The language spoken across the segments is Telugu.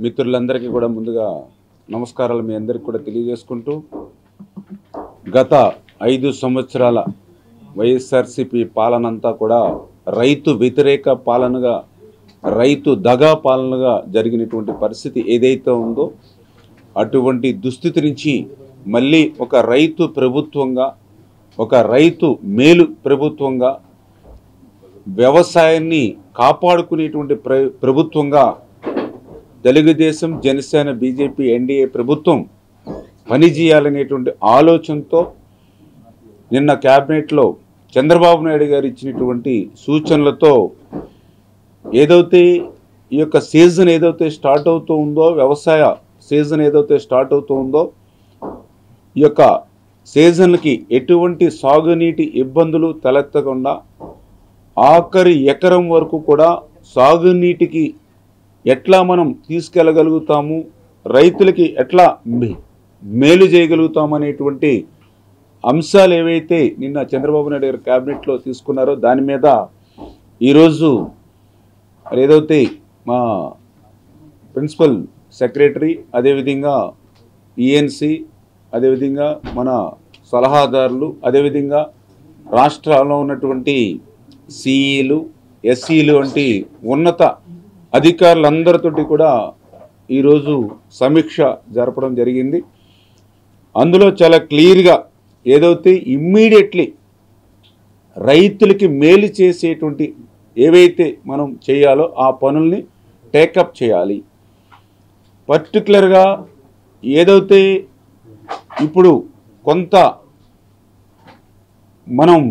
మిత్రులందరికీ కూడా ముందుగా నమస్కారాలు మీ అందరికీ కూడా తెలియజేసుకుంటూ గత 5 సంవత్సరాల వైఎస్ఆర్సీపీ పాలనంతా కూడా రైతు వ్యతిరేక పాలనగా రైతు దగా పాలనగా జరిగినటువంటి పరిస్థితి ఏదైతే ఉందో అటువంటి దుస్థితి నుంచి మళ్ళీ ఒక రైతు ప్రభుత్వంగా ఒక రైతు మేలు ప్రభుత్వంగా వ్యవసాయాన్ని కాపాడుకునేటువంటి ప్రభుత్వంగా తెలుగుదేశం జనసేన బీజేపీ ఎన్డీఏ ప్రభుత్వం పనిచేయాలనేటువంటి ఆలోచనతో నిన్న క్యాబినెట్లో చంద్రబాబు నాయుడు గారు ఇచ్చినటువంటి సూచనలతో ఏదైతే ఈ యొక్క సీజన్ ఏదైతే స్టార్ట్ అవుతూ ఉందో వ్యవసాయ సీజన్ ఏదైతే స్టార్ట్ అవుతూ ఉందో ఈ యొక్క సీజన్కి ఎటువంటి సాగునీటి ఇబ్బందులు తలెత్తకుండా ఆఖరి ఎకరం వరకు కూడా సాగునీటికి ఎట్లా మనం తీసుకెళ్ళగలుగుతాము, రైతులకి ఎట్లా మేలు చేయగలుగుతాము అనేటువంటి అంశాలు ఏవైతే నిన్న చంద్రబాబు నాయుడు గారు క్యాబినెట్లో తీసుకున్నారో దాని మీద ఈరోజు ఏదైతే మా ప్రిన్సిపల్ సెక్రటరీ అదేవిధంగా ఈఎన్సి అదేవిధంగా మన సలహాదారులు అదేవిధంగా రాష్ట్రాల్లో ఉన్నటువంటి సిఈలు ఎస్సీలు వంటి ఉన్నత అధికారులందరితోటి కూడా ఈరోజు సమీక్ష జరపడం జరిగింది. అందులో చాలా క్లియర్గా ఏదైతే ఇమ్మీడియట్లీ రైతులకి మేలు చేసేటువంటి ఏవైతే మనం చేయాలో ఆ పనుల్ని టేకప్ చేయాలి. పర్టికులర్గా ఏదైతే ఇప్పుడు కొంత మనం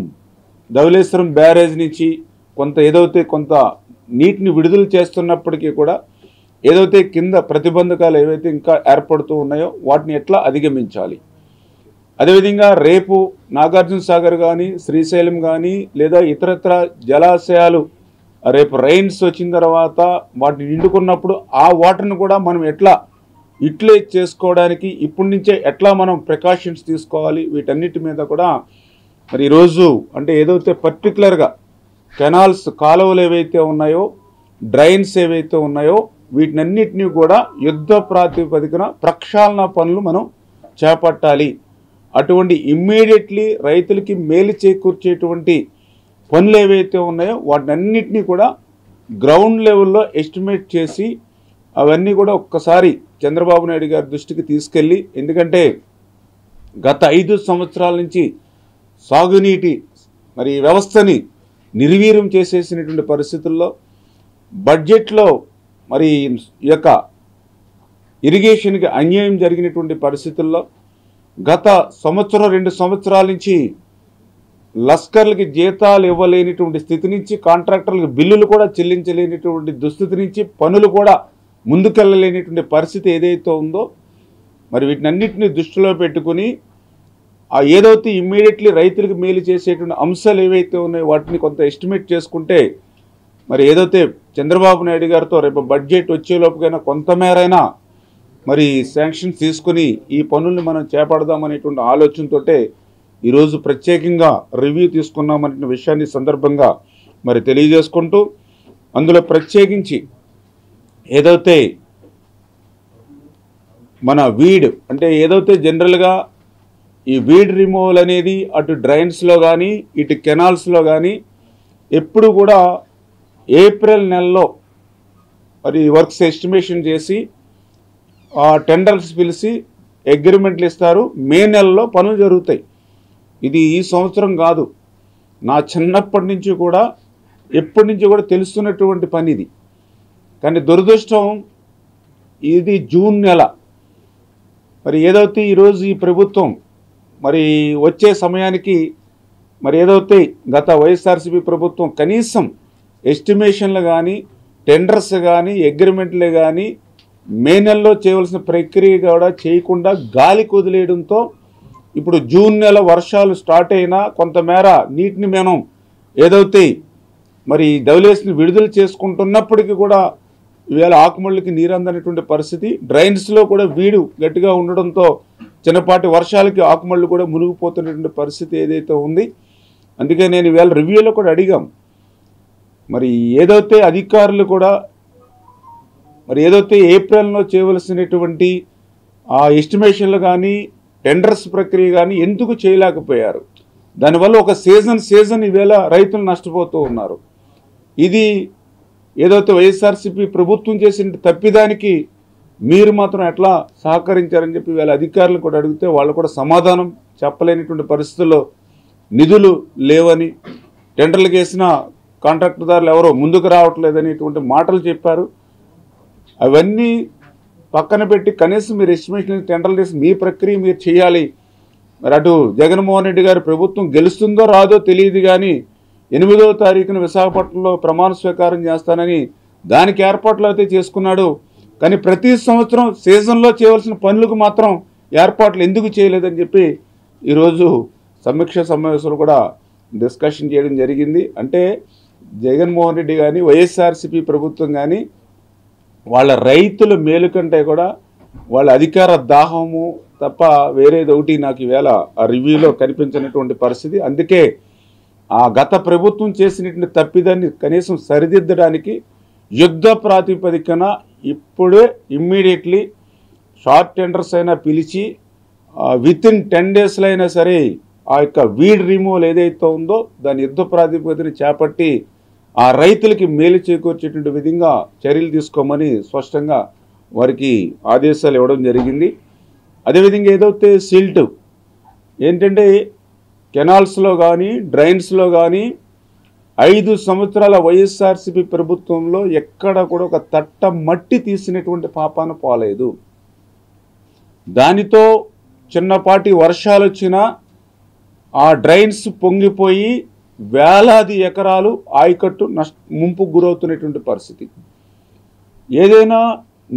ధవళేశ్వరం బ్యారేజ్ నుంచి కొంత నీటిని విడుదల చేస్తున్నప్పటికీ కూడా ఏదైతే కింద ప్రతిబంధకాలు ఏవైతే ఇంకా ఏర్పడుతూ ఉన్నాయో వాటిని ఎట్లా అధిగమించాలి. అదేవిధంగా రేపు నాగార్జున సాగర్ కానీ శ్రీశైలం కానీ లేదా ఇతరత్ర జలాశయాలు రేపు రైన్స్ వచ్చిన తర్వాత వాటిని నిండుకున్నప్పుడు ఆ వాటర్ని కూడా మనం ఎట్లా యూటిలైజ్ చేసుకోవడానికి ఇప్పటి నుంచే ఎట్లా మనం ప్రికాషన్స్ తీసుకోవాలి వీటన్నిటి మీద కూడా మరి ఈరోజు అంటే ఏదైతే పర్టికులర్గా కెనాల్స్ కాలువలు ఏవైతే ఉన్నాయో డ్రైన్స్ ఏవైతే ఉన్నాయో వీటినన్నిటినీ కూడా యుద్ధ ప్రాతిపదికన ప్రక్షాళన పనులు మనం చేపట్టాలి. అటువంటి ఇమ్మీడియట్లీ రైతులకి మేలు చేకూర్చేటువంటి పనులు ఏవైతే ఉన్నాయో వాటినన్నిటినీ కూడా గ్రౌండ్ లెవెల్లో ఎస్టిమేట్ చేసి అవన్నీ కూడా ఒక్కసారి చంద్రబాబు నాయుడు గారి దృష్టికి తీసుకెళ్ళి, ఎందుకంటే గత 5 సంవత్సరాల నుంచి సాగునీటి మరి వ్యవస్థని నిర్వీర్యం చేసేసినటువంటి పరిస్థితుల్లో బడ్జెట్లో మరి ఈ యొక్క ఇరిగేషన్కి అన్యాయం జరిగినటువంటి పరిస్థితుల్లో గత 1-2 సంవత్సరాల నుంచి లస్కర్లకి జీతాలు ఇవ్వలేనిటువంటి స్థితి నుంచి కాంట్రాక్టర్లకు బిల్లులు కూడా చెల్లించలేనిటువంటి దుస్థితి నుంచి పనులు కూడా ముందుకెళ్ళలేనిటువంటి పరిస్థితి ఏదైతే ఉందో మరి వీటినన్నింటినీ దృష్టిలో పెట్టుకుని ఏదైతే ఇమ్మీడియట్లీ రైతులకు మేలు చేసేటువంటి అంశాలు ఏవైతే ఉన్నాయో వాటిని కొంత ఎస్టిమేట్ చేసుకుంటే మరి ఏదైతే చంద్రబాబు నాయుడు గారితో రేపు బడ్జెట్ వచ్చేలోపుకైనా కొంతమేరైనా మరి శాంక్షన్స్ తీసుకుని ఈ పనుల్ని మనం చేపడదామనేటువంటి ఆలోచనతో ఈరోజు ప్రత్యేకంగా రివ్యూ తీసుకున్నామనే విషయాన్ని సందర్భంగా మరి తెలియజేసుకుంటూ అందులో ప్రత్యేకించి ఏదైతే మన వీడ్ అంటే ఏదైతే జనరల్గా ఈ వీడ్ రిమూవల్ అనేది అటు డ్రైన్స్లో కానీ ఇటు కెనాల్స్లో కానీ ఎప్పుడు కూడా ఏప్రిల్ నెలలో మరి వర్క్స్ ఎస్టిమేషన్ చేసి టెండర్స్ పిలిచి అగ్రిమెంట్లు ఇస్తారు. మే నెలలో పనులు జరుగుతాయి. ఇది ఈ సంవత్సరం కాదు, నా చిన్నప్పటి నుంచి కూడా ఎప్పటి నుంచి కూడా తెలుస్తున్నటువంటి పని ఇది. కానీ దురదృష్టం ఇది జూన్ నెల. మరి ఏదైతే ఈరోజు ఈ ప్రభుత్వం మరి వచ్చే సమయానికి మరి ఏదైతే గత వైఎస్ఆర్సీపీ ప్రభుత్వం కనీసం ఎస్టిమేషన్లు కానీ టెండర్స్ కానీ అగ్రిమెంట్లే కానీ మే నెలలో చేయవలసిన ప్రక్రియ కూడా చేయకుండా గాలి కుదిలేయడంతో ఇప్పుడు జూన్ నెల వర్షాలు స్టార్ట్ అయినా కొంతమేర నీటిని మనం ఏదైతే మరి ధవళేశ్వరిని విడుదల చేసుకుంటున్నప్పటికీ కూడా ఇవాళ ఆకుమళ్ళకి నీరు అందనటువంటి పరిస్థితి. డ్రైన్స్లో కూడా వీడు గట్టిగా ఉండడంతో చిన్నపాటి వర్షాలకి ఆకుమళ్ళు కూడా మునిగిపోతున్నటువంటి పరిస్థితి ఏదైతే ఉంది. అందుకే నేను ఇవాళ రివ్యూలో కూడా అడిగాం, మరి ఏదైతే అధికారులు కూడా మరి ఏదైతే ఏప్రిల్లో చేయవలసినటువంటి ఆ ఎస్టిమేషన్లు కానీ టెండర్స్ ప్రక్రియ కానీ ఎందుకు చేయలేకపోయారు? దానివల్ల ఒక సీజన్ ఈవేళ రైతులు నష్టపోతూ ఉన్నారు. ఇది ఏదైతే వైఎస్ఆర్సీపీ ప్రభుత్వం చేసిన తప్పిదానికి మీరు మాత్రం ఎట్లా సహకరించారని చెప్పి వీళ్ళ అధికారులు కూడా అడిగితే వాళ్ళు కూడా సమాధానం చెప్పలేనిటువంటి పరిస్థితుల్లో నిధులు లేవని, టెండర్లకు వేసిన కాంట్రాక్టుదారులు ఎవరో ముందుకు రావట్లేదనేటువంటి మాటలు చెప్పారు. అవన్నీ పక్కన పెట్టి కనీసం మీరు ఎస్టిమేషన్ టెండర్లు చేసి మీ ప్రక్రియ మీరు చేయాలి. మరి అటు జగన్మోహన్ రెడ్డి గారి ప్రభుత్వం గెలుస్తుందో రాదో తెలియదు, కానీ 8వ తారీఖున విశాఖపట్నంలో ప్రమాణ స్వీకారం చేస్తానని దానికి ఏర్పాట్లు అయితే చేసుకున్నాడు. కానీ ప్రతి సంవత్సరం సీజన్లో చేయవలసిన పనులకు మాత్రం ఏర్పాట్లు ఎందుకు చేయలేదని చెప్పి ఈరోజు సమీక్ష సమావేశాలు కూడా డిస్కషన్ చేయడం జరిగింది. అంటే జగన్మోహన్ రెడ్డి కానీ వైఎస్ఆర్సీపీ ప్రభుత్వం కానీ వాళ్ళ రైతుల మేలు కంటే కూడా వాళ్ళ అధికార దాహము తప్ప వేరేది ఒకటి నాకు ఈవేళ ఆ రివ్యూలో కనిపించినటువంటి పరిస్థితి. అందుకే ఆ గత ప్రభుత్వం చేసినటువంటి తప్పిదాన్ని కనీసం సరిదిద్దడానికి యుద్ధ ప్రాతిపదికన ఇప్పుడే ఇమ్మీడియట్లీ షార్ట్ టెండర్స్ అయినా పిలిచి వితిన్ 10 డేస్లో అయినా సరే ఆ యొక్క వీడ్ రిమూవల్ ఏదైతే ఉందో దాని యుద్ధ ప్రాతిపదికన చేపట్టి ఆ రైతులకి మేలు చేకూర్చేటువంటి విధంగా చర్యలు తీసుకోమని స్పష్టంగా వారికి ఆదేశాలు ఇవ్వడం జరిగింది. అదేవిధంగా ఏదైతే సిల్ట్ ఏంటంటే కెనాల్స్లో కానీ డ్రైన్స్లో కానీ 5 సంవత్సరాల వైఎస్ఆర్సీపీ ప్రభుత్వంలో ఎక్కడ కూడా ఒక తట్ట మట్టి తీసినటువంటి పాపాన పోలేదు. దానితో చిన్నపాటి వర్షాలు వచ్చినా ఆ డ్రైన్స్ పొంగిపోయి వేలాది ఎకరాలు ఆయకట్టు ముంపుకు గురవుతున్నటువంటి పరిస్థితి. ఏదైనా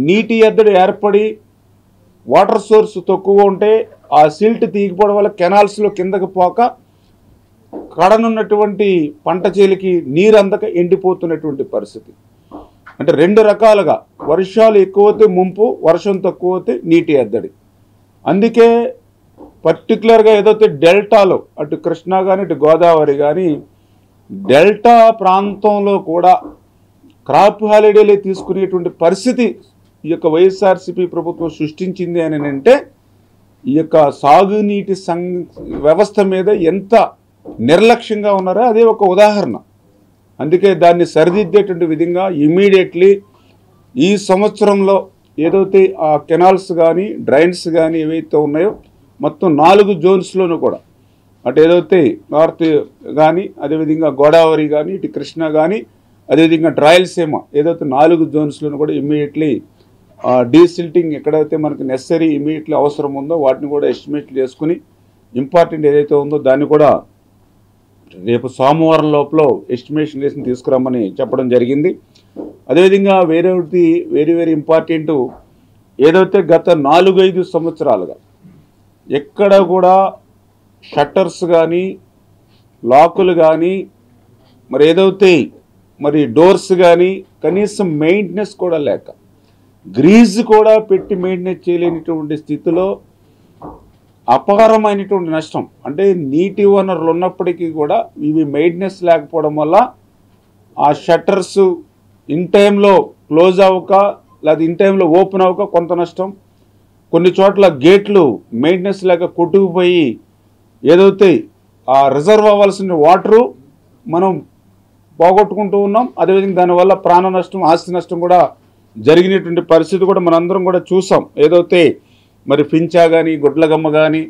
నీటి ఎద్దడి ఏర్పడి వాటర్ సోర్స్ తక్కువ ఉంటే ఆ సిల్ట్ తీగిపోవడం వల్ల కెనాల్స్లో కిందకి పోక కడనున్నటువంటి పంట చేలికి నీరు అందక ఎండిపోతున్నటువంటి పరిస్థితి. అంటే 2 రకాలుగా వర్షాలు ఎక్కువైతే ముంపు, వర్షం తక్కువైతే నీటి ఎద్దడి. అందుకే పర్టికులర్గా ఏదైతే డెల్టాలో అటు కృష్ణా కానీ ఇటు గోదావరి కానీ డెల్టా ప్రాంతంలో కూడా క్రాప్ హాలిడేలే తీసుకునేటువంటి పరిస్థితి ఈ యొక్క వైఎస్ఆర్సీపీ ప్రభుత్వం సృష్టించింది అని అంటే ఈ యొక్క సాగునీటి వ్యవస్థ మీద ఎంత నిర్లక్ష్యంగా ఉన్నారో అదే ఒక ఉదాహరణ. అందుకే దాన్ని సరిదిద్దేటువంటి విధంగా ఇమ్మీడియట్లీ ఈ సంవత్సరంలో ఏదైతే ఆ కెనాల్స్ కానీ డ్రైన్స్ కానీ ఏవైతే ఉన్నాయో మొత్తం 4 జోన్స్లోనూ కూడా అటు ఏదైతే నార్త్ కానీ అదేవిధంగా గోదావరి కానీ ఇటు కృష్ణా కానీ అదేవిధంగా రాయలసీమ ఏదైతే 4 జోన్స్లోనూ కూడా ఇమ్మీడియట్లీ డీసిల్టింగ్ ఎక్కడైతే మనకు నెసరీ ఇమ్మీడియట్లీ అవసరం ఉందో వాటిని కూడా ఎస్టిమేట్ చేసుకుని ఇంపార్టెంట్ ఏదైతే ఉందో దాన్ని కూడా రేపు సోమవారం లోపల ఎస్టిమేషన్ చేసి తీసుకురమ్మని చెప్పడం జరిగింది. అదేవిధంగా వెరీ ఇంపార్టెంట్ ఏదైతే గత 4-5 సంవత్సరాలుగా ఎక్కడ కూడా షట్టర్స్ కానీ లాకులు కానీ మరి ఏదైతే మరి డోర్స్ కానీ కనీసం మెయింటెనెన్స్ కూడా లేక గ్రీజ్ కూడా పెట్టి మెయింటెనెన్స్ చేయలేనిటువంటి స్థితిలో అపారమైనటువంటి నష్టం. అంటే నీటి వనరులు ఉన్నప్పటికీ కూడా ఇవి మెయింటెనెన్స్ లేకపోవడం వల్ల ఆ షట్టర్స్ ఇన్ టైంలో క్లోజ్ అవ్వక లేదా ఇన్ టైంలో ఓపెన్ అవ్వక కొంత నష్టం, కొన్ని చోట్ల గేట్లు మెయింటెనెన్స్ లేక కొట్టుకుపోయి ఏదైతే ఆ రిజర్వ్ అవ్వాల్సిన వాటరు మనం పోగొట్టుకుంటూ ఉన్నాం. అదేవిధంగా దానివల్ల ప్రాణ నష్టం, ఆస్తి నష్టం కూడా జరిగినటువంటి పరిస్థితి కూడా మనందరం కూడా చూసాం. ఏదైతే మరి పించా కానీ గుడ్లగమ్మ కానీ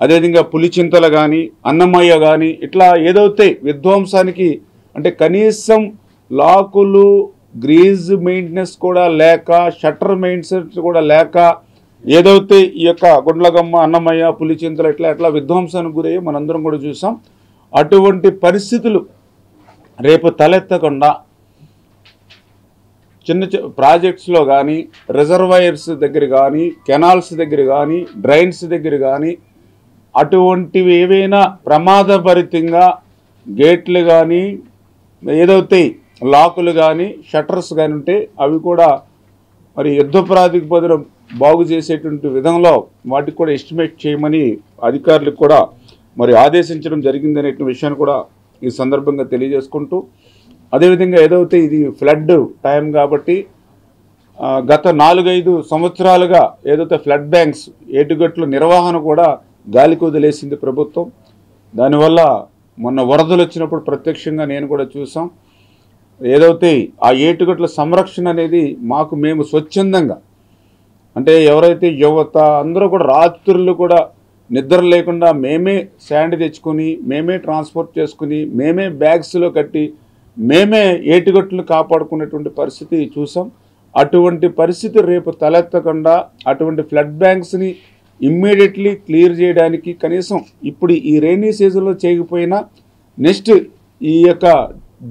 అదేవిధంగా పులిచింతల కానీ అన్నమయ్య కానీ ఇట్లా ఏదైతే విధ్వంసానికి అంటే కనీసం లాకులు గ్రీజ్ మెయింటెనెన్స్ కూడా లేక షట్టర్ మెయింటెనెన్స్ కూడా లేక ఏదైతే ఈ యొక్క గుండ్లగమ్మ అన్నమయ్య పులిచింతలు ఇట్లా విధ్వంసానికి గురయ్యి మనందరం కూడా చూసాం. అటువంటి పరిస్థితులు రేపు తలెత్తకుండా చిన్న ప్రాజెక్ట్స్లో కానీ రిజర్వాయర్స్ దగ్గర కానీ కెనాల్స్ దగ్గర కానీ డ్రైన్స్ దగ్గర కానీ అటువంటివి ఏవైనా ప్రమాదభరితంగా గేట్లు కానీ ఏదైతే లాకులు కానీ షట్టర్స్ కానీ ఉంటే అవి కూడా మరి యుద్ధ ప్రాతిపదికన బాగు చేసేటువంటి విధంలో వాటికి కూడా ఎస్టిమేట్ చేయమని అధికారులకు కూడా మరి ఆదేశించడం జరిగిందనే విషయాన్ని కూడా ఈ సందర్భంగా తెలియజేసుకుంటూ, అదేవిధంగా ఏదైతే ఇది ఫ్లడ్ టైం కాబట్టి గత 4-5 సంవత్సరాలుగా ఏదైతే ఫ్లడ్ బ్యాంక్స్ ఏటుగట్ల నిర్వహణ కూడా గాలికి వదిలేసింది ప్రభుత్వం. దానివల్ల మొన్న వరదలు వచ్చినప్పుడు ప్రత్యక్షంగా నేను కూడా చూసాం. ఏదైతే ఆ ఏటుగట్ల సంరక్షణ అనేది మేము స్వచ్ఛందంగా, అంటే ఎవరైతే యువత అందరూ కూడా రాత్రులు కూడా నిద్ర లేకుండా మేమే శాండ్ తెచ్చుకొని, మేమే ట్రాన్స్పోర్ట్ చేసుకుని, మేమే బ్యాగ్స్లో కట్టి, మేమే ఏటుగట్లు కాపాడుకునేటువంటి పరిస్థితి చూసాం. అటువంటి పరిస్థితి రేపు తలెత్తకుండా అటువంటి ఫ్లడ్ బ్యాంక్స్ని ఇమ్మీడియట్లీ క్లియర్ చేయడానికి కనీసం ఇప్పుడు ఈ రైనీ సీజన్లో చేయకపోయినా నెక్స్ట్ ఈ యొక్క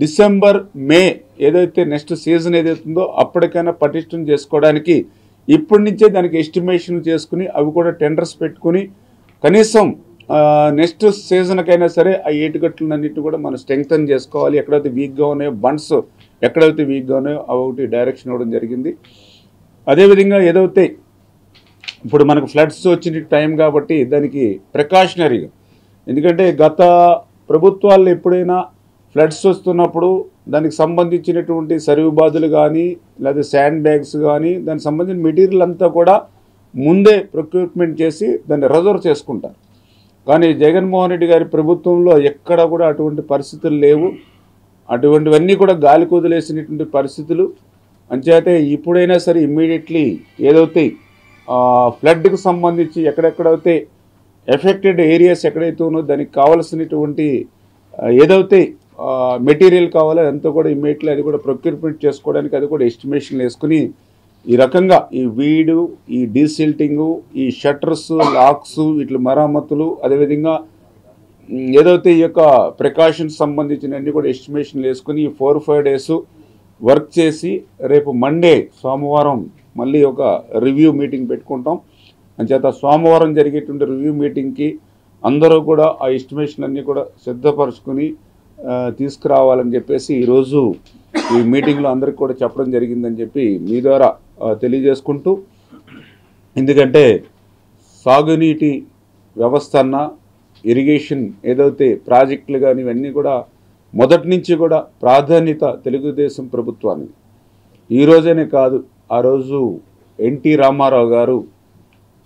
డిసెంబర్ మే ఏదైతే నెక్స్ట్ సీజన్ ఏదైతుందో అప్పటికైనా పటిష్టం చేసుకోవడానికి ఇప్పటి నుంచే దానికి ఎస్టిమేషన్ చేసుకుని అవి కూడా టెండర్స్ పెట్టుకుని కనీసం నెక్స్ట్ సీజన్కైనా సరే ఆ ఏటుగట్లన్నిటి కూడా మనం స్ట్రెంగ్తన్ చేసుకోవాలి. ఎక్కడైతే వీక్గా ఉన్నాయో బండ్స్ ఎక్కడైతే వీక్గా ఉన్నాయో అవి ఒకటి డైరెక్షన్ ఇవ్వడం జరిగింది. అదేవిధంగా ఏదైతే ఇప్పుడు మనకు ఫ్లడ్స్ వచ్చిన టైం కాబట్టి దానికి ప్రికాషనరీగా, ఎందుకంటే గత ప్రభుత్వాల్లో ఎప్పుడైనా ఫ్లడ్స్ వస్తున్నప్పుడు దానికి సంబంధించినటువంటి సరివు బాధలు కానీ లేదా శాండ్ బ్యాగ్స్ కానీ దానికి సంబంధించిన మెటీరియల్ అంతా కూడా ముందే ప్రొక్యూర్మెంట్ చేసి దాన్ని రిజర్వ్ చేసుకుంటారు. కానీ జగన్మోహన్ రెడ్డి గారి ప్రభుత్వంలో ఎక్కడ కూడా అటువంటి పరిస్థితులు లేవు. అటువంటివన్నీ కూడా గాలికి వదిలేసినటువంటి పరిస్థితులు. అంచేతే ఇప్పుడైనా సరే ఇమ్మీడియట్లీ ఏదైతే ఫ్లడ్కి సంబంధించి ఎక్కడెక్కడైతే ఎఫెక్టెడ్ ఏరియాస్ ఎక్కడైతే ఉన్నో దానికి కావాల్సినటువంటి ఏదైతే మెటీరియల్ కావాలో అదంతా కూడా ఇమ్మీడియట్లీ అది కూడా ప్రొక్యూర్మెంట్ చేసుకోవడానికి అది కూడా ఎస్టిమేషన్లు వేసుకుని ఈ రకంగా ఈ వీడు, ఈ డీసిల్టింగు, ఈ షట్టర్స్, లాక్స్, వీటి మరమ్మతులు, అదేవిధంగా ఏదైతే ఈ యొక్క ప్రికాషన్స్ సంబంధించిన అన్ని కూడా ఎస్టిమేషన్లు వేసుకుని 4-5 డేస్ వర్క్ చేసి రేపు మండే సోమవారం మళ్ళీ ఒక రివ్యూ మీటింగ్ పెట్టుకుంటాం. అంచేత సోమవారం జరిగేటువంటి రివ్యూ మీటింగ్కి అందరూ కూడా ఆ ఎస్టిమేషన్ అన్నీ కూడా సిద్ధపరచుకుని తీసుకురావాలని చెప్పేసి ఈరోజు ఈ మీటింగ్లో అందరికి కూడా చెప్పడం జరిగిందని చెప్పి మీ ద్వారా తెలియజేసుకుంటూ, ఎందుకంటే సాగునీటి వ్యవస్థ అన్న ఇరిగేషన్ ఏదైతే ప్రాజెక్టులు కానీ ఇవన్నీ కూడా మొదటి నుంచి కూడా ప్రాధాన్యత తెలుగుదేశం ప్రభుత్వానికి. ఈరోజనే కాదు, ఆ రోజు ఎన్టీ రామారావు గారు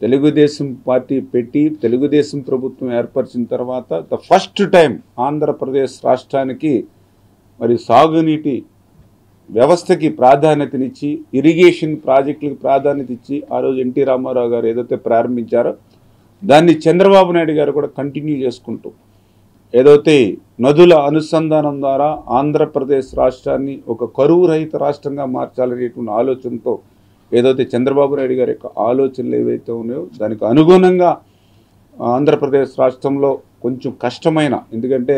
తెలుగుదేశం పార్టీ పెట్టి తెలుగుదేశం ప్రభుత్వం ఏర్పరిచిన తర్వాత ద ఫస్ట్ టైం ఆంధ్రప్రదేశ్ రాష్ట్రానికి మరి సాగునీటి వ్యవస్థకి ప్రాధాన్యతనిచ్చి ఇరిగేషన్ ప్రాజెక్టులకు ప్రాధాన్యత ఇచ్చి ఆ రోజు ఎన్టీ రామారావు గారు ఏదైతే ప్రారంభించారో దాన్ని చంద్రబాబు నాయుడు గారు కూడా కంటిన్యూ చేసుకుంటూ ఏదైతే నదుల అనుసంధానం ద్వారా ఆంధ్రప్రదేశ్ రాష్ట్రాన్ని ఒక కరువు రహిత రాష్ట్రంగా మార్చాలనేటువంటి ఆలోచనతో ఏదైతే చంద్రబాబు నాయుడు గారి యొక్క ఆలోచనలు ఏవైతే ఉన్నాయో దానికి అనుగుణంగా ఆంధ్రప్రదేశ్ రాష్ట్రంలో కొంచెం కష్టమైన, ఎందుకంటే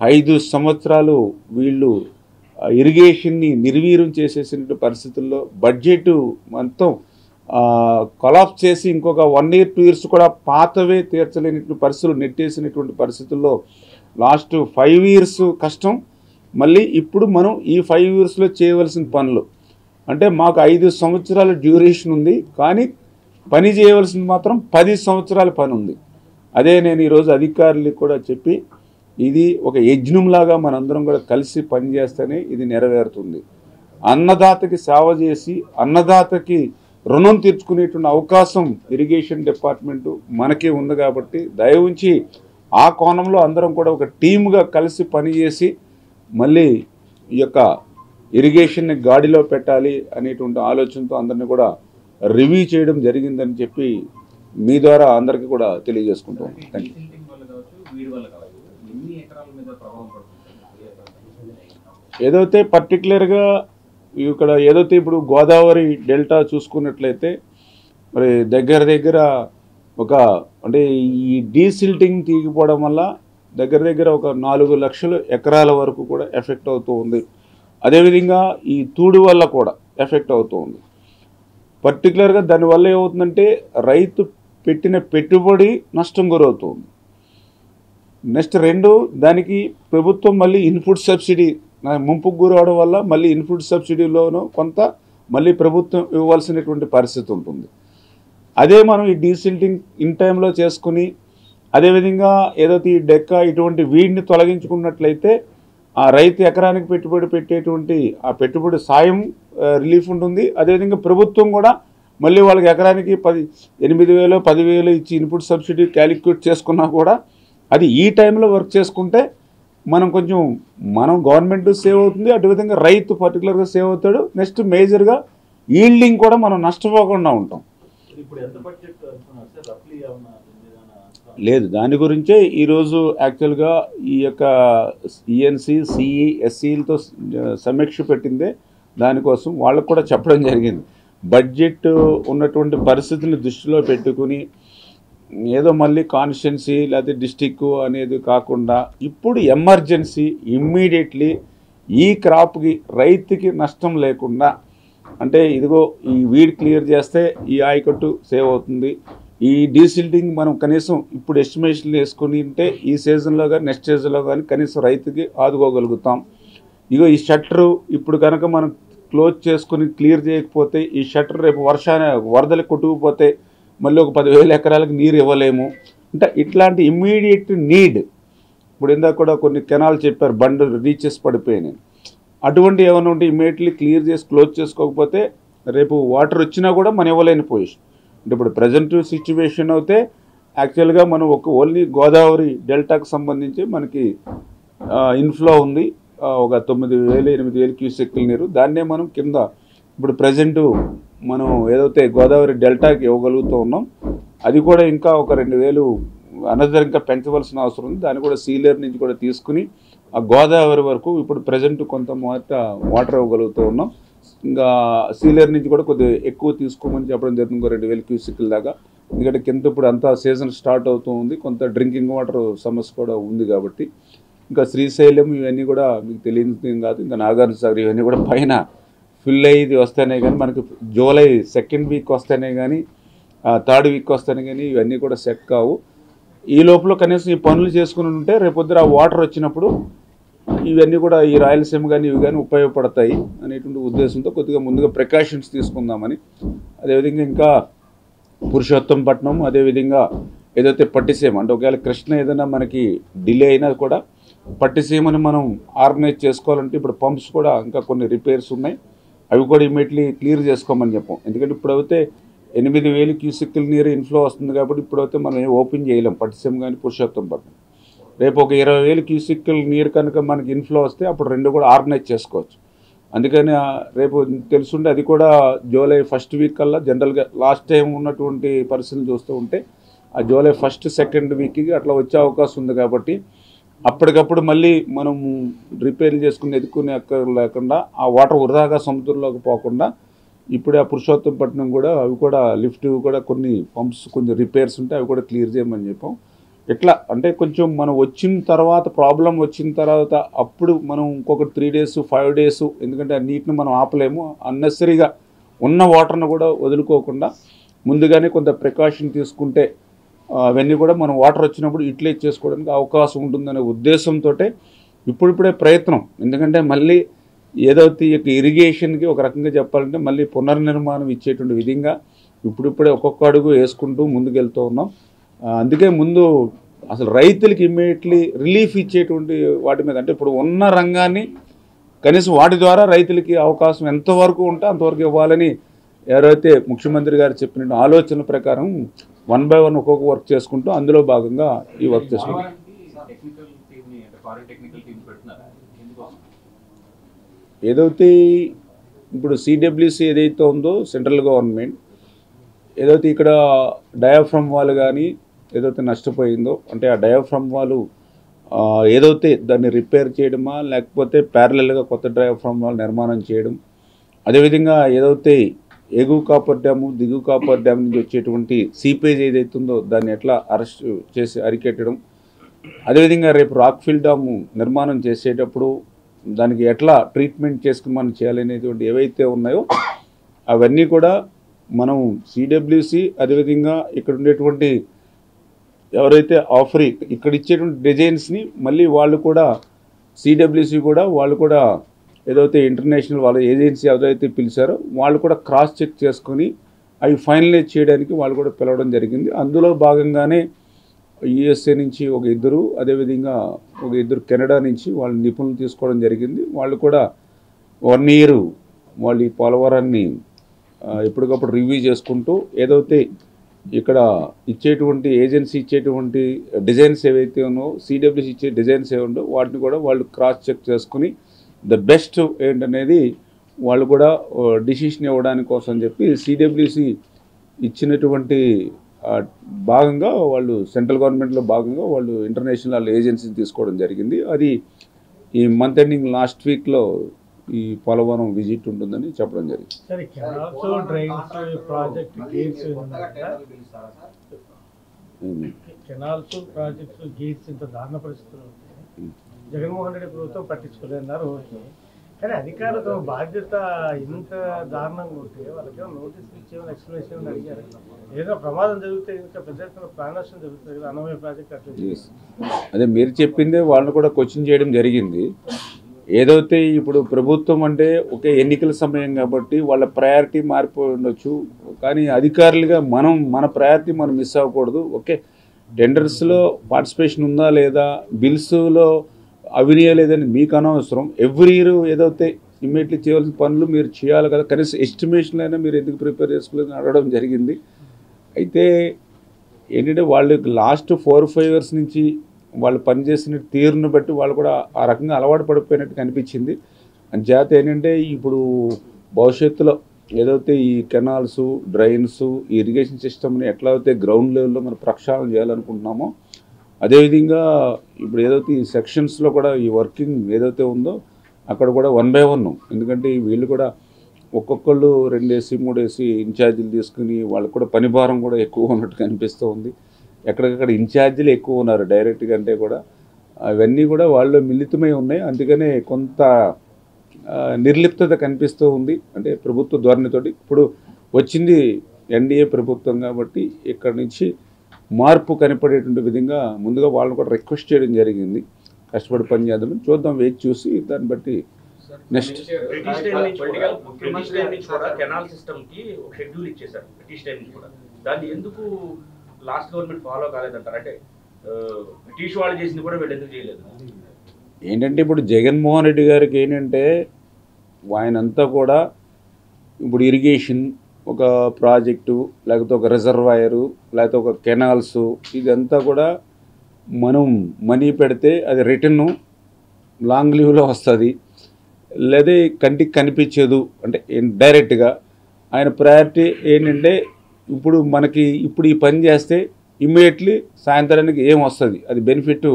5 సంవత్సరాలు వీళ్ళు ఇరిగేషన్ని నిర్వీర్యం చేసేసిన పరిస్థితుల్లో బడ్జెట్ మొత్తం కొలాప్స్ చేసి ఇంకొక 1 year 2 years కూడా పాతవే తీర్చలేనటువంటి పరిస్థితులు నెట్టేసినటువంటి పరిస్థితుల్లో లాస్ట్ 5 years కష్టం. మళ్ళీ ఇప్పుడు మనం ఈ 5 yearsలో చేయవలసిన పనులు అంటే మాకు 5 సంవత్సరాల డ్యూరేషన్ ఉంది, కానీ పని చేయవలసింది మాత్రం 10 సంవత్సరాల పని ఉంది. అదే నేను ఈరోజు అధికారులకు కూడా చెప్పి ఇది ఒక యజ్ఞంలాగా మనందరం కూడా కలిసి పనిచేస్తేనే ఇది నెరవేరుతుంది. అన్నదాతకి సేవ చేసి అన్నదాతకి రుణం తీర్చుకునేటువంటి అవకాశం ఇరిగేషన్ డిపార్ట్మెంటు మనకే ఉంది. కాబట్టి దయవుంచి ఆ కోణంలో అందరం కూడా ఒక టీముగా కలిసి పనిచేసి మళ్ళీ ఈ యొక్క ఇరిగేషన్ని గాడిలో పెట్టాలి అనేటువంటి ఆలోచనతో అందరినీ కూడా రివ్యూ చేయడం జరిగిందని చెప్పి మీ ద్వారా అందరికీ కూడా తెలియజేసుకుంటాం. Thank you. ఏదైతే పర్టికులర్గా ఇక్కడ ఏదైతే ఇప్పుడు గోదావరి డెల్టా చూసుకున్నట్లయితే మరి దగ్గర ఒక అంటే ఈ డీసిల్టింగ్ తీగిపోవడం వల్ల దగ్గర ఒక 4 లక్షల ఎకరాల వరకు కూడా ఎఫెక్ట్ అవుతూ ఉంది. అదేవిధంగా ఈ తూడు వల్ల కూడా ఎఫెక్ట్ అవుతూ ఉంది. పర్టికులర్గా దానివల్ల ఏమవుతుందంటే రైతు పెట్టిన పెట్టుబడి నష్టం గురవుతుంది. నెక్స్ట్ 2 దానికి ప్రభుత్వం మళ్ళీ ఇన్పుట్ సబ్సిడీ ముంపుకు గురవడం వల్ల మళ్ళీ ఇన్పుట్ సబ్సిడీలోనూ కొంత మళ్ళీ ప్రభుత్వం ఇవ్వాల్సినటువంటి పరిస్థితి ఉంటుంది. అదే మనం ఈ డీసిల్టింగ్ ఇన్ టైంలో చేసుకుని అదేవిధంగా ఏదైతే ఈ డెక్క ఇటువంటి వీడిని తొలగించుకున్నట్లయితే ఆ రైతు ఎకరానికి పెట్టుబడి పెట్టేటువంటి ఆ పెట్టుబడి సాయం రిలీఫ్ ఉంటుంది. అదేవిధంగా ప్రభుత్వం కూడా మళ్ళీ వాళ్ళకి ఎకరానికి 8,000 10,000 ఇచ్చి ఇన్పుట్ సబ్సిడీ క్యాలిక్యులేట్ చేసుకున్నా కూడా అది ఈ టైంలో వర్క్ చేసుకుంటే మనం కొంచెం గవర్నమెంట్ సేవ్ అవుతుంది, అదేవిధంగా రైతు పర్టికులర్గా సేవ్ అవుతాడు. నెక్స్ట్ మేజర్గా ఈల్డింగ్ కూడా మనం నష్టపోకుండా ఉంటాం. లేదు, దాని గురించే ఈరోజు యాక్చువల్గా ఈ యొక్క ఈఎన్సీ సిఈ ఎస్సీలతో సమీక్ష పెట్టిందే దానికోసం. వాళ్ళకు కూడా చెప్పడం జరిగింది, బడ్జెట్ ఉన్నటువంటి పరిస్థితులను దృష్టిలో పెట్టుకుని ఏదో మళ్ళీ కాన్స్టిట్యున్సీ లేకపోతే డిస్టిక్ అనేది కాకుండా ఇప్పుడు ఎమర్జెన్సీ ఇమ్మీడియట్లీ ఈ క్రాప్కి రైతుకి నష్టం లేకుండా, అంటే ఇదిగో ఈ వీడ్ క్లియర్ చేస్తే ఈ ఆయకట్టు సేవ్ అవుతుంది, ఈ డీసిల్టింగ్ మనం కనీసం ఇప్పుడు ఎస్టిమేషన్లు వేసుకుని ఉంటే ఈ సీజన్లో కానీ నెక్స్ట్ సీజన్లో కానీ కనీసం రైతుకి ఆదుకోగలుగుతాం. ఇగో ఈ షట్టరు ఇప్పుడు కనుక మనం క్లోజ్ చేసుకుని క్లియర్ చేయకపోతే ఈ షట్టర్ రేపు వరదలు కొట్టుకుపోతే మళ్ళీ ఒక 10,000 ఎకరాలకు నీరు ఇవ్వలేము. అంటే ఇట్లాంటి ఇమ్మీడియట్ నీడ్, ఇప్పుడు ఇందాక కూడా కొన్ని కెనాల్ చెప్పారు బండ్ రీచెస్ పడిపోయినాయి, అటువంటి ఏమైనా ఉంటే ఇమ్మీడియట్లీ క్లియర్ చేసి క్లోజ్ చేసుకోకపోతే రేపు వాటర్ వచ్చినా కూడా మనం ఇవ్వలేని పొజిషన్. అంటే ఇప్పుడు ప్రజెంట్ సిచ్యువేషన్ అయితే యాక్చువల్గా మనం ఓన్లీ గోదావరి డెల్టాకు సంబంధించి మనకి ఇన్ఫ్లో ఉంది ఒక 9,000 8,000 క్యూసెక్కుల నీరు. దాన్నే మనం కింద ఇప్పుడు ప్రజెంటు మనం ఏదైతే గోదావరి డెల్టాకి ఇవ్వగలుగుతూ ఉన్నాం, అది కూడా ఇంకా ఒక 2,000 అనదర్ ఇంకా పెంచవలసిన అవసరం ఉంది. దాన్ని కూడా సీలేరు నుంచి కూడా తీసుకుని ఆ గోదావరి వరకు ఇప్పుడు ప్రజెంట్ కొంత వాటర్ ఇవ్వగలుగుతూ ఉన్నాం. ఇంకా సీలేరు నుంచి కూడా కొద్దిగా ఎక్కువ తీసుకోమని చెప్పడం జరుగుతుంది, ఇంకో 2,000 క్యూసెక్కుల దాకా. ఎందుకంటే కింద ఇప్పుడు అంతా సీజన్ స్టార్ట్ అవుతూ ఉంది, కొంత డ్రింకింగ్ వాటర్ సమస్య కూడా ఉంది కాబట్టి. ఇంకా శ్రీశైలం ఇవన్నీ కూడా మీకు తెలియదు కాదు, ఇంకా నాగార్జున సాగర్ ఇవన్నీ కూడా పైన ఫిల్ అయ్యి వస్తేనే కానీ మనకి జూలై 2nd వీక్ వస్తేనే కానీ 3rd వీక్ వస్తేనే కానీ ఇవన్నీ కూడా సెట్ కావు. ఈ లోపల కనీసం ఈ పనులు చేసుకుని ఉంటే రేపొద్దున ఆ వాటర్ వచ్చినప్పుడు ఇవన్నీ కూడా ఈ రాయలసీమ కానీ ఇవి కానీ ఉపయోగపడతాయి అనేటువంటి ఉద్దేశంతో కొద్దిగా ముందుగా ప్రికాషన్స్ తీసుకుందామని. అదేవిధంగా ఇంకా పురుషోత్తంపట్నం, అదేవిధంగా ఏదైతే పట్టిసీమ అంటే ఒకవేళ కృష్ణ ఏదైనా మనకి డిలే అయినా కూడా పట్టిసీమని మనం ఆర్గనైజ్ చేసుకోవాలంటే ఇప్పుడు పంప్స్ కూడా ఇంకా కొన్ని రిపేర్స్ ఉన్నాయి, అవి కూడా ఇమీడియట్లీ క్లియర్ చేసుకోమని చెప్పాం. ఎందుకంటే ఇప్పుడైతే 8,000 క్యూసెక్కుల నీరు ఇన్ఫ్లో వస్తుంది కాబట్టి ఇప్పుడైతే మనం ఏం ఓపెన్ చేయలేం పట్టిసీమ కానీ పురుషోత్తంపట్నం. రేపు ఒక 20,000 క్యూసెక్కుల నీరు కనుక మనకి ఇన్ఫ్లో వస్తే అప్పుడు రెండు కూడా ఆర్గనైజ్ చేసుకోవచ్చు. అందుకని రేపు తెలుసుంటే అది కూడా జూలై 1st వీక్ కల్లా జనరల్గా లాస్ట్ టైం ఉన్నటువంటి పరిస్థితులు చూస్తూ ఉంటే ఆ జూలై 1st 2nd వీక్కి అట్లా వచ్చే అవకాశం ఉంది. కాబట్టి అప్పటికప్పుడు మళ్ళీ మనం రిపేర్లు చేసుకుని ఎదుర్కొనే లేకుండా ఆ వాటర్ వృధాగా సముద్రంలోకి పోకుండా ఇప్పుడు ఆ పురుషోత్తంపట్నం కూడా అవి కూడా లిఫ్ట్ కూడా కొన్ని పంప్స్ కొంచెం రిపేర్స్ ఉంటే అవి కూడా క్లియర్ చేయమని చెప్పాం. ఎట్లా అంటే కొంచెం మనం వచ్చిన తర్వాత ప్రాబ్లం వచ్చిన తర్వాత అప్పుడు మనం ఇంకొక 3 days 5 days, ఎందుకంటే ఆ నీటిని మనం ఆపలేము, అన్నెసరీగా ఉన్న వాటర్ను కూడా వదులుకోకుండా ముందుగానే కొంత ప్రికాషన్ తీసుకుంటే అవన్నీ కూడా మనం వాటర్ వచ్చినప్పుడు యూటిలైజ్ చేసుకోవడానికి అవకాశం ఉంటుందనే ఉద్దేశంతో ఇప్పుడిప్పుడే ప్రయత్నం. ఎందుకంటే మళ్ళీ ఏదైతే ఇరిగేషన్కి ఒక రకంగా చెప్పాలంటే మళ్ళీ పునర్నిర్మాణం ఇచ్చేటువంటి విధంగా ఇప్పుడిప్పుడే ఒక్కొక్క అడుగు వేసుకుంటూ ముందుకెళ్తూ ఉన్నాం. అందుకే ముందు అసలు రైతులకి ఇమ్మీడియట్లీ రిలీఫ్ ఇచ్చేటువంటి వాటి మీద, అంటే ఇప్పుడు ఉన్న రంగాన్ని కనీసం వాటి ద్వారా రైతులకి అవకాశం ఎంతవరకు ఉంటే అంతవరకు ఇవ్వాలని ఎవరైతే ముఖ్యమంత్రి గారు చెప్పిన ఆలోచన ప్రకారం 1 by 1 ఒక్కొక్క వర్క్ చేసుకుంటూ అందులో భాగంగా ఈ వర్క్ చేసుకుంటాం. ఏదైతే ఇప్పుడు సిడబ్ల్యూసి ఏదైతే ఉందో సెంట్రల్ గవర్నమెంట్ ఏదైతే ఇక్కడ డయాఫ్రమ్ వాల్ కానీ ఏదైతే నష్టపోయిందో, అంటే ఆ డయాఫ్రమ్ వాల్ ఏదైతే దాన్ని రిపేర్ చేయడమా లేకపోతే ప్యారలల్గా కొత్త డయాఫ్రమ్ వాల్ నిర్మాణం చేయడం, అదేవిధంగా ఏదైతే ఎగువ కాపర్ డ్యాము దిగువ కాపర్ డ్యామ్ నుంచి వచ్చేటువంటి సీపేజ్ ఏదైతే ఉందో దాన్ని ఎట్లా అరెస్ట్ చేసి అరికెట్టడం, అదేవిధంగా రేపు రాక్ఫిల్ డ్యాము నిర్మాణం చేసేటప్పుడు దానికి ఎట్లా ట్రీట్మెంట్ చేసుకుని మనం చేయాలనేటువంటి ఏవైతే ఉన్నాయో అవన్నీ కూడా మనం సిడబ్ల్యూసి అదేవిధంగా ఇక్కడ ఉండేటువంటి ఎవరైతే ఆఫరీ ఇక్కడ ఇచ్చేటువంటి డిజైన్స్ని మళ్ళీ వాళ్ళు కూడా సిడబ్ల్యూసి కూడా వాళ్ళు కూడా ఏదైతే ఇంటర్నేషనల్ వాళ్ళ ఏజెన్సీ ఎవరైతే పిలిచారో వాళ్ళు కూడా క్రాస్ చెక్ చేసుకొని అవి ఫైనలైజ్ చేయడానికి వాళ్ళు కూడా పిలవడం జరిగింది. అందులో భాగంగానే యుఎస్ఏ నుంచి ఒక 2, అదేవిధంగా ఒక 2 కెనడా నుంచి వాళ్ళు నిపుణులు తీసుకోవడం జరిగింది. వాళ్ళు కూడా 1 year వాళ్ళు ఈ పోలవరాన్ని ఎప్పటికప్పుడు రివ్యూ చేసుకుంటూ ఏదైతే ఇక్కడ ఇచ్చేటువంటి ఏజెన్సీ ఇచ్చేటువంటి డిజైన్స్ ఏవైతే ఉన్నాయో సిడబ్ల్యూసి ఇచ్చే డిజైన్స్ ఏ ఉండో వాటిని కూడా వాళ్ళు క్రాస్ చెక్ చేసుకుని ద బెస్ట్ ఏంటనేది వాళ్ళు కూడా డిసిషన్ ఇవ్వడానికి కోసం చెప్పి సిడబ్ల్యూసి ఇచ్చినటువంటి భాగంగా వాళ్ళు సెంట్రల్ గవర్నమెంట్లో భాగంగా వాళ్ళు ఇంటర్నేషనల్ ఏజెన్సీని తీసుకోవడం జరిగింది. అది ఈ మంత్ ఎండింగ్ లాస్ట్ వీక్లో ఈ పోలవరం విజిట్ ఉంటుందని చెప్పడం జరిగింది. జగన్మోహన్ రెడ్డి ప్రభుత్వం పట్టించుకోలేదన్నారు. కానీ అధికారులతో బాధ్యత ఇంత దారుణంగా ఉంటే వాళ్ళకి నోటీసులు ఇచ్చేమని ఎక్స్ప్లెనేషన్ అడిగారు. ఏదో ప్రమాదం జరిగితే ఇంకా పెద్ద ఎత్తున ప్రాణనష్టం జరుగుతుంది కదా, అన్నమయ్య ప్రాజెక్ట్ అట్లా. అదే మీరు చెప్పిందే వాళ్ళని కూడా క్వశ్చన్ చేయడం జరిగింది. ఏదైతే ఇప్పుడు ప్రభుత్వం అంటే ఒకే ఎన్నికల సమయం కాబట్టి వాళ్ళ ప్రయారిటీ మారిపోయి ఉండొచ్చు, కానీ అధికారులుగా మన ప్రయారిటీ మనం మిస్ అవ్వకూడదు. ఓకే, టెండర్స్లో పార్టిసిపేషన్ ఉందా లేదా, బిల్స్లో అవినీయ లేదని మీకు అనవసరం. ఎవ్రీ ఇయర్ ఏదైతే ఇమ్మీడియట్లీ చేయాల్సిన పనులు మీరు చేయాలి కదా, కనీసం ఎస్టిమేషన్ అయినా మీరు ఎందుకు ప్రిపేర్ చేసుకోలేదని అడగడం జరిగింది. అయితే ఏంటంటే వాళ్ళు లాస్ట్ 4-5 years నుంచి వాళ్ళు పనిచేసిన తీరును బట్టి వాళ్ళు కూడా ఆ రకంగా అలవాటు పడిపోయినట్టు కనిపించింది. అంచేత ఏంటంటే ఇప్పుడు భవిష్యత్తులో ఏదైతే ఈ కెనాల్స్, డ్రైన్స్, ఈ ఇరిగేషన్ సిస్టమ్ని ఎట్లా అయితే గ్రౌండ్ లెవెల్లో మనం ప్రక్షాళన చేయాలనుకుంటున్నామో అదేవిధంగా ఇప్పుడు ఏదైతే ఈ సెక్షన్స్లో కూడా ఈ వర్కింగ్ ఏదైతే ఉందో అక్కడ కూడా 1 by 1, ఎందుకంటే వీళ్ళు కూడా ఒక్కొక్కళ్ళు 2 AC 3 AC ఇన్ఛార్జీలు తీసుకుని వాళ్ళకు కూడా పని భారం కూడా ఎక్కువ ఉన్నట్టు కనిపిస్తూ ఉంది. ఎక్కడికక్కడ ఇన్ఛార్జీలు ఎక్కువ ఉన్నారు డైరెక్ట్గా అంటే కూడా, అవన్నీ కూడా వాళ్ళు మిళితమై ఉన్నాయి. అందుకనే కొంత నిర్లిప్తత కనిపిస్తూ ఉంది. అంటే ప్రభుత్వ ధోరణితోటి ఇప్పుడు వచ్చింది ఎన్డీఏ ప్రభుత్వం కాబట్టి ఇక్కడ నుంచి మార్పు కనపడేటువంటి విధంగా ముందుగా వాళ్ళని కూడా రిక్వెస్ట్ చేయడం జరిగింది. కష్టపడి పని చేద్దామని చూద్దాం, వేచి చూసి దాన్ని బట్టి నెక్స్ట్ కెనాల్ సిస్టమ్ కి ఒక షెడ్యూల్ ఇచ్చేసారు బ్రిటిష్ టైం నుంచి కూడా. దాన్ని ఎందుకు లాస్ట్ గవర్నమెంట్ ఫాలో కాలేదంటారు? అంటే బ్రిటిష్ వాళ్ళు చేసింది కూడా వీళ్ళు ఎందుకు చేయలేదు? ఏంటంటే ఇప్పుడు జగన్మోహన్ రెడ్డి గారికి ఏంటంటే ఆయనంతా కూడా ఇప్పుడు ఇరిగేషన్ ఒక ప్రాజెక్టు, లేకపోతే ఒక రిజర్వాయరు, లేకపోతే ఒక కెనాల్స్, ఇదంతా కూడా మనం మనీ పెడితే అది రిటర్న్ లాంగ్ లీవ్లో వస్తుంది, లేదా కంటికి కనిపించదు. అంటే డైరెక్ట్గా ఆయన ప్రయారిటీ ఏంటంటే ఇప్పుడు మనకి ఇప్పుడు ఈ పని చేస్తే ఇమ్మీడియట్లీ సాయంత్రానికి ఏం వస్తుంది, అది బెనిఫిట్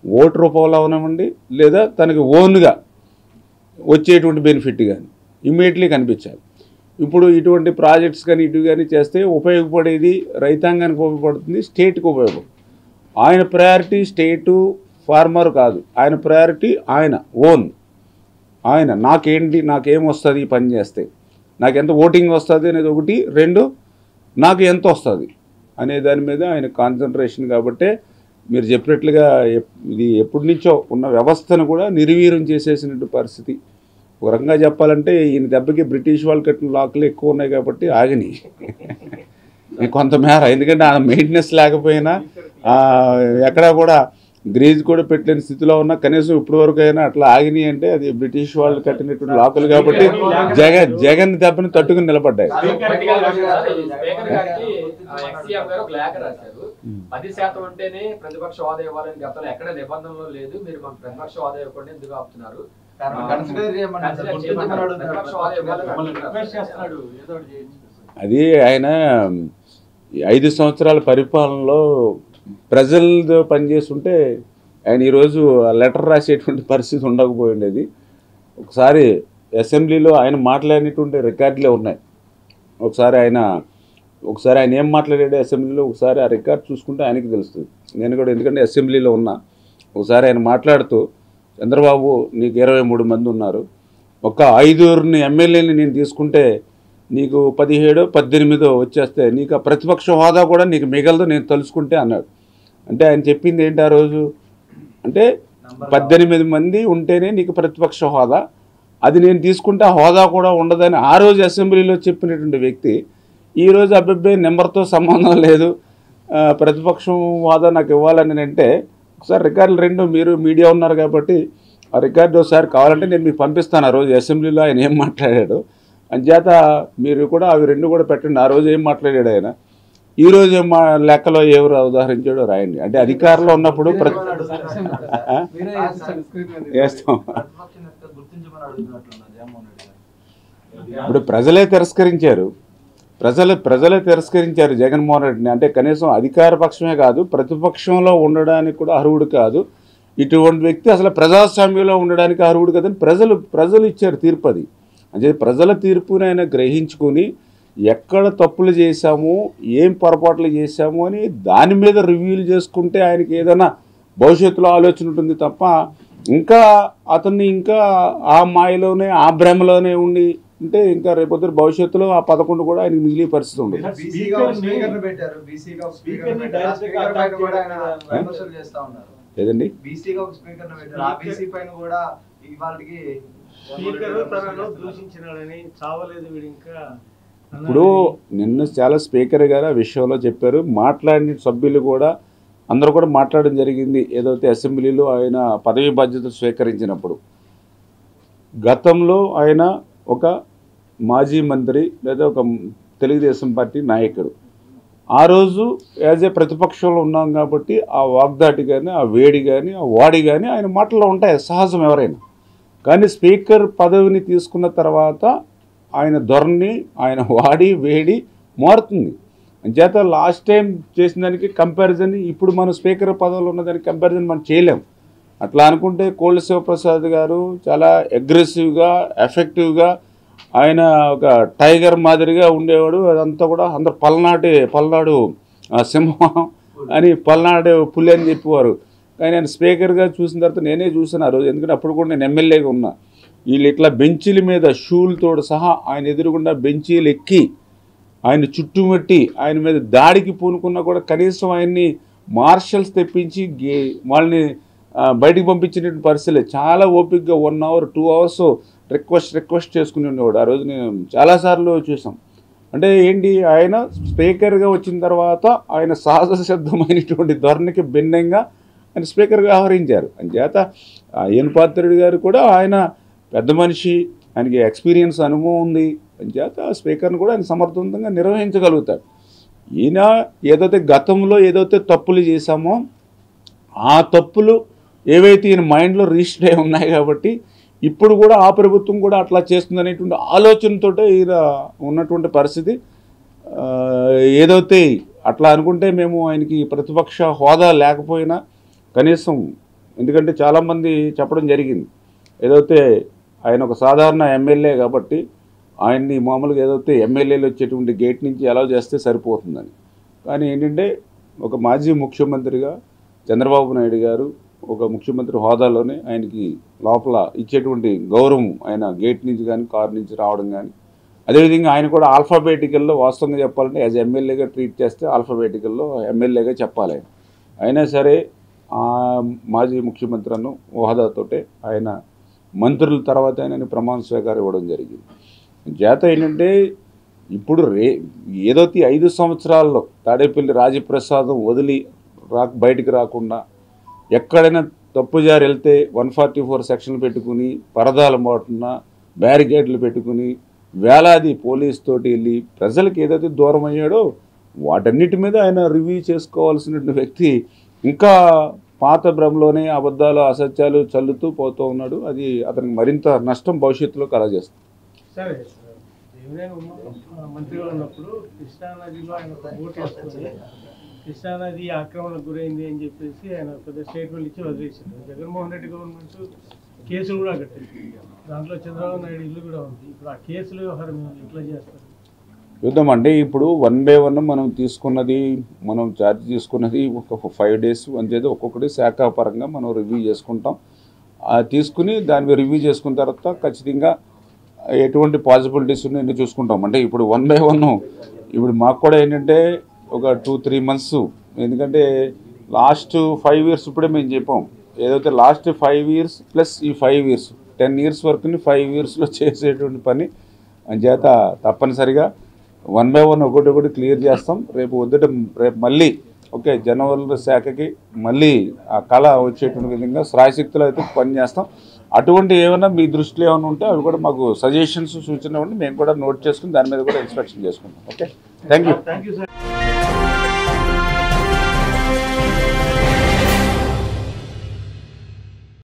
ఓటు రూపంలో అవనివ్వండి లేదా తనకి ఓన్గా వచ్చేటువంటి బెనిఫిట్ కానీ ఇమ్మీడియట్లీ కనిపించాలి. ఇప్పుడు ఇటువంటి ప్రాజెక్ట్స్ కానీ ఇటు కానీ చేస్తే ఉపయోగపడేది రైతాంగానికి ఉపయోగపడుతుంది, స్టేట్కి ఉపయోగపడుతుంది. ఆయన ప్రయారిటీ స్టేటు ఫార్మర్ కాదు, ఆయన ప్రయారిటీ ఆయన ఓన్. ఆయన నాకేం వస్తుంది ఈ పని చేస్తే, నాకు ఎంత ఓటింగ్ వస్తుంది అనేది ఒకటి, 2 నాకు ఎంత వస్తుంది అనే దాని మీద ఆయన కాన్సన్ట్రేషన్. కాబట్టే మీరు చెప్పినట్లుగా ఇది ఎప్పటి నుంచో ఉన్న వ్యవస్థను కూడా నిర్వీర్యం చేసేసినట్టు పరిస్థితి. ఒక రకంగా చెప్పాలంటే ఈయన దెబ్బకి బ్రిటిష్ వాళ్ళు కట్టిన లాక్లు ఎక్కువ ఉన్నాయి కాబట్టి ఆగినాయి కొంతమేర. ఎందుకంటే ఆ మెయింటెనెన్స్ లేకపోయినా ఎక్కడా కూడా గ్రీజ్ కూడా పెట్టలేని స్థితిలో ఉన్నా కనీసం ఇప్పటి వరకు అయినా అట్లా ఆగినాయి అంటే అది బ్రిటిష్ వాళ్ళు కట్టినటువంటి లాకులు కాబట్టి జగన్ దెబ్బని తట్టుకుని నిలబడ్డాయి. 10% ఉంటేనే ప్రతిపక్ష హోదా ఇవ్వాలని గతంలో ఎక్కడ నిబంధనలు లేదు, మీరు మన ప్రతిపక్ష హోదా ఇవ్వకుండా ఎందుకు ఆపుతున్నారు? అది ఆయన 5 సంవత్సరాల పరిపాలనలో ప్రజలతో పనిచేస్తుంటే ఆయన ఈరోజు లెటర్ రాసేటువంటి పరిస్థితి ఉండకపోయిండేది. ఒకసారి అసెంబ్లీలో ఆయన మాట్లాడినటువంటి రికార్డులే ఉన్నాయి. ఒకసారి ఆయన ఏం మాట్లాడాడు అసెంబ్లీలో, ఒకసారి ఆ రికార్డ్ చూసుకుంటే ఆయనకి తెలుస్తుంది. నేను కూడా ఎందుకంటే అసెంబ్లీలో ఉన్నా. ఒకసారి ఆయన మాట్లాడుతూ, చంద్రబాబు నీకు 23 మంది ఉన్నారు, ఒక 5 ఎమ్మెల్యేని నేను తీసుకుంటే నీకు 17-18 వచ్చేస్తే నీకు ఆ ప్రతిపక్ష హోదా కూడా నీకు మిగలదు నేను తలుచుకుంటే అన్నాడు. అంటే ఆయన చెప్పింది ఏంటి ఆ రోజు అంటే 18 మంది ఉంటేనే నీకు ప్రతిపక్ష హోదా, అది నేను తీసుకుంటే ఆ హోదా కూడా ఉండదని ఆ రోజు అసెంబ్లీలో చెప్పినటువంటి వ్యక్తి ఈరోజు అబ్బాయి నెంబర్తో సంబంధం లేదు, ప్రతిపక్షం హోదా నాకు ఇవ్వాలని అంటే ఒకసారి రికార్డులు 2 మీరు మీడియా ఉన్నారు కాబట్టి ఆ రికార్డు ఒకసారి కావాలంటే నేను మీకు పంపిస్తాను. ఆ రోజు అసెంబ్లీలో ఆయన ఏం మాట్లాడాడు అంచేత మీరు కూడా అవి రెండు కూడా పెట్టండి. ఆ రోజు ఏం మాట్లాడాడు ఆయన, ఈ రోజు ఏం లెక్కలో ఎవరు ఉదాహరించాడో రాయండి. అంటే అధికారంలో ఉన్నప్పుడు వేస్తాం. ఇప్పుడు ప్రజలే తిరస్కరించారు, ప్రజలే తిరస్కరించారు జగన్మోహన్ రెడ్డిని. అంటే కనీసం అధికార పక్షమే కాదు, ప్రతిపక్షంలో ఉండడానికి కూడా అర్హుడు కాదు. ఇటువంటి వ్యక్తి అసలు ప్రజాస్వామ్యంలో ఉండడానికి అర్హుడు కాదని ప్రజలు ఇచ్చారు తీర్పు. అది అంటే ప్రజల తీర్పుని ఆయన గ్రహించుకొని ఎక్కడ తప్పులు చేశాము, ఏం పొరపాట్లు చేశాము అని దాని మీద రివ్యూలు చేసుకుంటే ఆయనకి ఏదైనా భవిష్యత్తులో ఆలోచన ఉంటుంది తప్ప ఇంకా అతన్ని ఇంకా ఆ మాయలోనే ఆ భ్రమలోనే ఉండి అంటే ఇంకా రేపొద్దు భవిష్యత్తులో ఆ 11 కూడా ఆయనకి మిగిలే పరిస్థితి ఉండదు. ఏదండి ఇప్పుడు నిన్న చాలా స్పీకర్ గారు ఆ విషయంలో చెప్పారు. మాట్లాడిన సభ్యులు కూడా అందరూ కూడా మాట్లాడడం జరిగింది. ఏదైతే అసెంబ్లీలో ఆయన పదవి బాధ్యతలు స్వీకరించినప్పుడు గతంలో ఆయన ఒక మాజీ మంత్రి లేదా ఒక తెలుగుదేశం పార్టీ నాయకుడు. ఆ రోజు యాజ్ ఏ ప్రతిపక్షంలో ఉన్నాం కాబట్టి ఆ వాగ్దాటి కానీ ఆ వేడి కానీ ఆ వాడి కానీ ఆయన మాటల్లో ఉంటాయి, సహజం ఎవరైనా. కానీ స్పీకర్ పదవిని తీసుకున్న తర్వాత ఆయన ధోరణి, ఆయన వాడి వేడి మారుతుంది. అంచేత లాస్ట్ టైం చేసిన దానికి కంపారిజన్ ఇప్పుడు మనం స్పీకర్ పదవిలో ఉన్నదానికి కంపారిజన్ మనం చేయలేం. అట్లా అనుకుంటే కోళ్ళ శివప్రసాద్ గారు చాలా అగ్రెసివ్గా ఎఫెక్టివ్గా ఆయన ఒక టైగర్ మాదిరిగా ఉండేవాడు. అదంతా కూడా అందరు పల్నాడు సింహం అని పల్నాడు పులి అని చెప్పేవారు. కానీ ఆయన స్పీకర్గా చూసిన తర్వాత నేనే చూసాను ఆ రోజు, ఎందుకంటే అప్పుడు కూడా నేను ఎమ్మెల్యేగా ఉన్నా. వీళ్ళు ఇట్లా బెంచీల మీద షూలతో సహా ఆయన ఎదురుగుండా బెంచీలు ఎక్కి ఆయన చుట్టుముట్టి ఆయన మీద దాడికి పూనుకున్నా కూడా కనీసం ఆయన్ని మార్షల్స్ తెప్పించి వాళ్ళని బయటికి పంపించినటువంటి పరిస్థితులే. చాలా ఓపికగా 1 hour 2 hours రిక్వెస్ట్ చేసుకుని ఉండేవాడు. ఆ రోజు నేను చాలాసార్లు చూసాం. అంటే ఏంటి, ఆయన స్పీకర్గా వచ్చిన తర్వాత ఆయన సహజ సిద్ధమైనటువంటి ధోరణికి భిన్నంగా ఆయన స్పీకర్గా వ్యవహరించారు. అంచేత అయ్యన్ పాత్రుడు గారు కూడా ఆయన పెద్ద మనిషి, ఆయనకి ఎక్స్పీరియన్స్ అనుభవం ఉంది. అంచేత స్పీకర్ని కూడా ఆయన సమర్థవంతంగా నిర్వహించగలుగుతాడు. ఈయన ఏదైతే గతంలో ఏదైతే తప్పులు చేశామో ఆ తప్పులు ఏవైతే ఈయన మైండ్లో రిజిస్టర్ అయి ఉన్నాయి కాబట్టి ఇప్పుడు కూడా ఆ ప్రభుత్వం కూడా అట్లా చేస్తుంది అనేటువంటి ఆలోచనతో ఈయన ఉన్నటువంటి పరిస్థితి. ఏదైతే అట్లా అనుకుంటే మేము ఆయనకి ప్రతిపక్ష హోదా లేకపోయినా కనీసం, ఎందుకంటే చాలామంది చెప్పడం జరిగింది ఏదైతే ఆయన ఒక సాధారణ ఎమ్మెల్యే కాబట్టి ఆయన్ని మామూలుగా ఏదైతే ఎమ్మెల్యేలు వచ్చేటువంటి గేట్ నుంచి అలౌ చేస్తే సరిపోతుందని. కానీ ఏంటంటే ఒక మాజీ ముఖ్యమంత్రిగా చంద్రబాబు నాయుడు గారు ఒక ముఖ్యమంత్రి హోదాలోనే ఆయనకి లోపల ఇచ్చేటువంటి గౌరవం, ఆయన గేట్ నుంచి కానీ కారు నుంచి రావడం కానీ, అదేవిధంగా ఆయన కూడా ఆల్ఫాబెటికల్లో వాస్తవంగా చెప్పాలంటే యాజ్ ఎమ్మెల్యేగా ట్రీట్ చేస్తే ఆల్ఫాబెటికల్లో ఎమ్మెల్యేగా చెప్పాలి. అయినా సరే మాజీ ముఖ్యమంత్రి అన్న హోదాతోటే ఆయన మంత్రుల తర్వాత ఆయన ప్రమాణ స్వీకారం ఇవ్వడం జరిగింది. చేత ఏంటంటే ఇప్పుడు ఏదైతే 5 సంవత్సరాల్లో తాడేపల్లి రాజప్రసాదం వదిలి బయటికి రాకుండా ఎక్కడైనా తప్పుజారి వెళ్తే 144 సెక్షన్లు పెట్టుకుని పరదాల మాటున బ్యారికేడ్లు పెట్టుకుని వేలాది పోలీస్ తోటి వెళ్ళి ప్రజలకు ఏదైతే దూరం అయ్యాడో వాటన్నిటి మీద ఆయన రివ్యూ చేసుకోవాల్సిన వ్యక్తి ఇంకా పాత భ్రమలోనే అబద్ధాలు అసత్యాలు చల్లుతూ పోతూ ఉన్నాడు. అది అతనికి మరింత నష్టం భవిష్యత్తులో కలగజేస్తుంది. సరే, మంత్రిగా ఉన్నప్పుడు కృష్ణానదిలో ఆయన ఓటు వేసుకొని కృష్ణానది ఆక్రమణకు గురైంది అని చెప్పేసి ఆయన పెద్ద స్టేట్మెంట్ ఇచ్చి వదిలేసారు. జగన్మోహన్ రెడ్డి గవర్నమెంట్ కేసులు కూడా కట్టింది. దాంట్లో చంద్రబాబు నాయుడు ఇల్లు కూడా ఉంది. ఇప్పుడు ఆ కేసులు వ్యవహారం ఎట్లా చేస్తారు చూద్దామంటే ఇప్పుడు 1 by 1 మనం తీసుకున్నది, మనం ఛార్జ్ తీసుకున్నది ఒక 5 days అంతేదో ఒక్కొక్కటి శాఖాపరంగా మనం రివ్యూ చేసుకుంటాం. తీసుకుని దాన్ని రివ్యూ చేసుకున్న తర్వాత ఖచ్చితంగా ఎటువంటి పాసిబిలిటీస్ ఉన్నాయో చూసుకుంటాం. అంటే ఇప్పుడు 1 by 1 ఇప్పుడు మాకు కూడా ఏంటంటే ఒక 2-3 months, ఎందుకంటే లాస్ట్ 5 years ఇప్పుడే మేము చెప్పాం. ఏదైతే లాస్ట్ 5 years ప్లస్ ఈ 5 years 10 years వరకుని 5 yearsలో చేసేటువంటి పని అంచేత తప్పనిసరిగా 1 by 1 ఒకటి క్లియర్ చేస్తాం. రేపు మళ్ళీ ఓకే జనవరుల శాఖకి మళ్ళీ ఆ కళ వచ్చేటువంటి విధంగా శ్రాయశక్తులు అయితే పనిచేస్తాం. అటువంటి ఏమైనా మీ దృష్టిలో ఏమైనా ఉంటే అవి కూడా మాకు సజెషన్స్ సూచనలు ఉంటే మేము కూడా నోట్ చేసుకుని దాని మీద కూడా ఇన్స్పెక్షన్ చేసుకుంటాం. Okay, thank you. Thank you sir.